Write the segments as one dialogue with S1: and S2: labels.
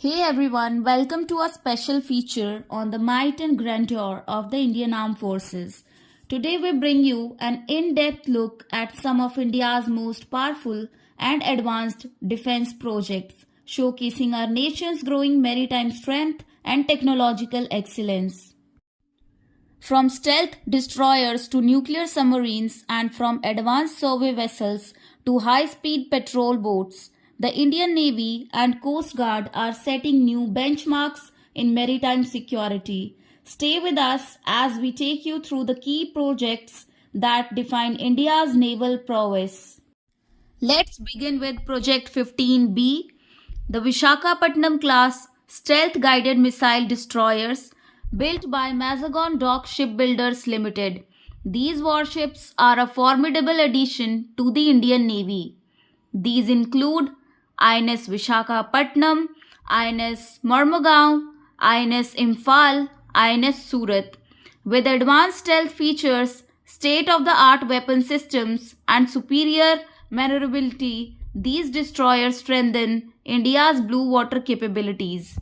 S1: Hey everyone, welcome to a special feature on the might and grandeur of the Indian Armed Forces. Today we bring you an in-depth look at some of India's most powerful and advanced defense projects, showcasing our nation's growing maritime strength and technological excellence. From stealth destroyers to nuclear submarines and from advanced survey vessels to high-speed patrol boats, the Indian Navy and Coast Guard are setting new benchmarks in maritime security. Stay with us as we take you through the key projects that define India's naval prowess. Let's begin with Project 15B, the Vishakhapatnam class stealth guided missile destroyers built by Mazagon Dock Shipbuilders Limited. These warships are a formidable addition to the Indian Navy. These include INS Vishakhapatnam, INS Mormugao, INS Imphal, INS Surat. With advanced stealth features, state-of-the-art weapon systems, and superior maneuverability, these destroyers strengthen India's blue water capabilities.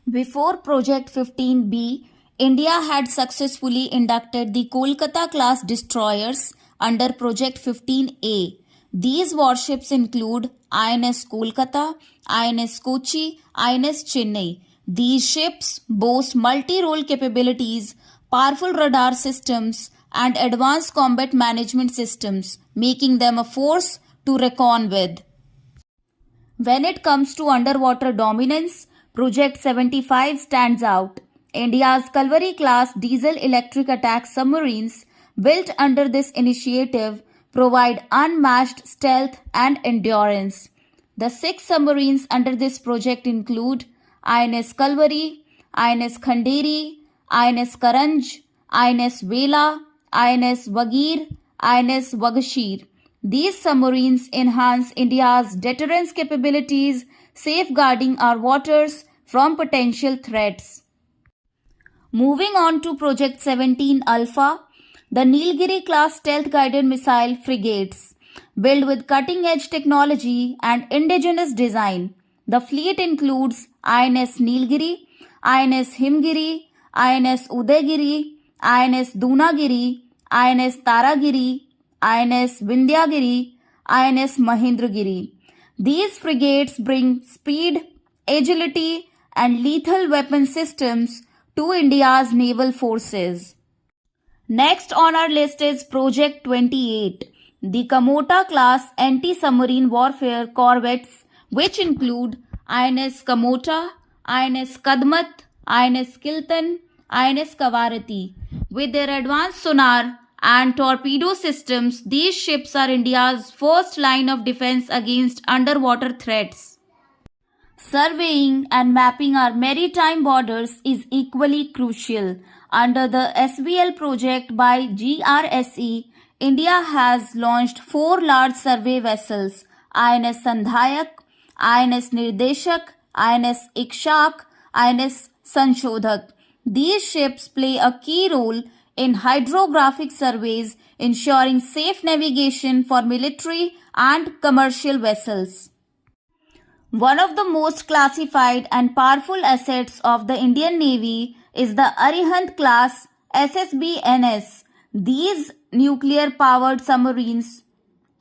S1: Before Project 15B, India had successfully inducted the Kolkata-class destroyers under Project 15A. These warships include INS Kolkata, INS Kochi, INS Chennai. These ships boast multi-role capabilities, powerful radar systems, and advanced combat management systems, making them a force to reckon with. When it comes to underwater dominance, Project 75 stands out. India's Kalvari-class diesel-electric attack submarines built under this initiative provide unmatched stealth and endurance. The 6 submarines under this project include INS Kalvari, INS Khanderi, INS Karanj, INS Vela, INS Vagir, INS Vagashir. These submarines enhance India's deterrence capabilities, safeguarding our waters from potential threats. Moving on to Project 17 Alpha, the Nilgiri class stealth guided missile frigates, built with cutting edge technology and indigenous design. The fleet includes INS Nilgiri, INS Himgiri, INS Udaygiri, INS Dunagiri, INS Taragiri, INS Vindhyagiri, INS Mahendragiri. These frigates bring speed, agility, and lethal weapon systems to India's naval forces. Next on our list is Project 28, the Kamota class anti-submarine warfare corvettes, which include INS Kamota, INS Kadmat, INS Kiltan, INS Kavarati. With their advanced sonar and torpedo systems, these ships are India's first line of defense against underwater threats. Surveying and mapping our maritime borders is equally crucial. Under the SBL project by GRSE, India has launched 4 large survey vessels: INS Sandhayak, INS Nirdeshak, INS Ikshak, INS Sanshodhak. These ships play a key role in hydrographic surveys, ensuring safe navigation for military and commercial vessels. One of the most classified and powerful assets of the Indian Navy is the Arihant class SSB-NS. These nuclear-powered submarines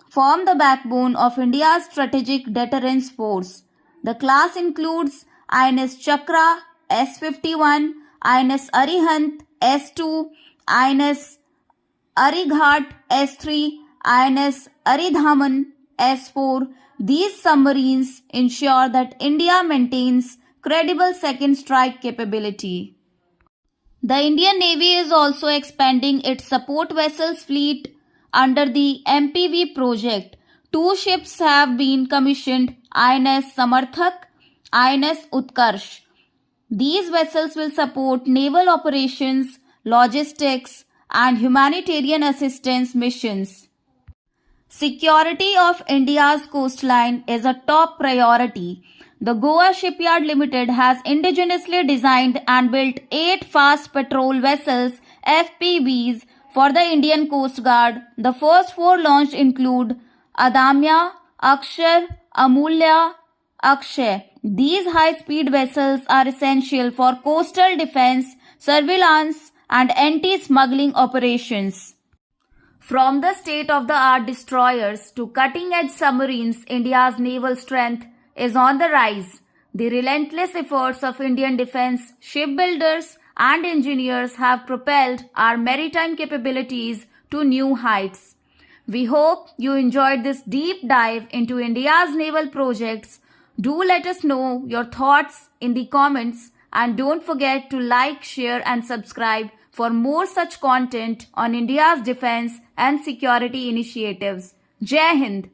S1: form the backbone of India's strategic deterrence force. The class includes INS Chakra S-51, INS Arihant S-2, INS Arighat S-3, INS Aridhaman S-4. These submarines ensure that India maintains credible second strike capability. The Indian Navy is also expanding its support vessels fleet under the MPV project. 2 ships have been commissioned: INS Samarthak, INS Utkarsh. These vessels will support naval operations, logistics, and humanitarian assistance missions. Security of India's coastline is a top priority. The Goa Shipyard Limited has indigenously designed and built 8 fast patrol vessels (FPVs) for the Indian Coast Guard. The first 4 launched include Adamya, Akshar, Amulya, Akshay, These high-speed vessels are essential for coastal defense, surveillance, and anti-smuggling operations. From the state-of-the-art destroyers to cutting-edge submarines, India's naval strength is on the rise. The relentless efforts of Indian defense, shipbuilders, and engineers have propelled our maritime capabilities to new heights. We hope you enjoyed this deep dive into India's naval projects. Do let us know your thoughts in the comments and don't forget to like, share and subscribe for more such content on India's defense and security initiatives. Jai Hind!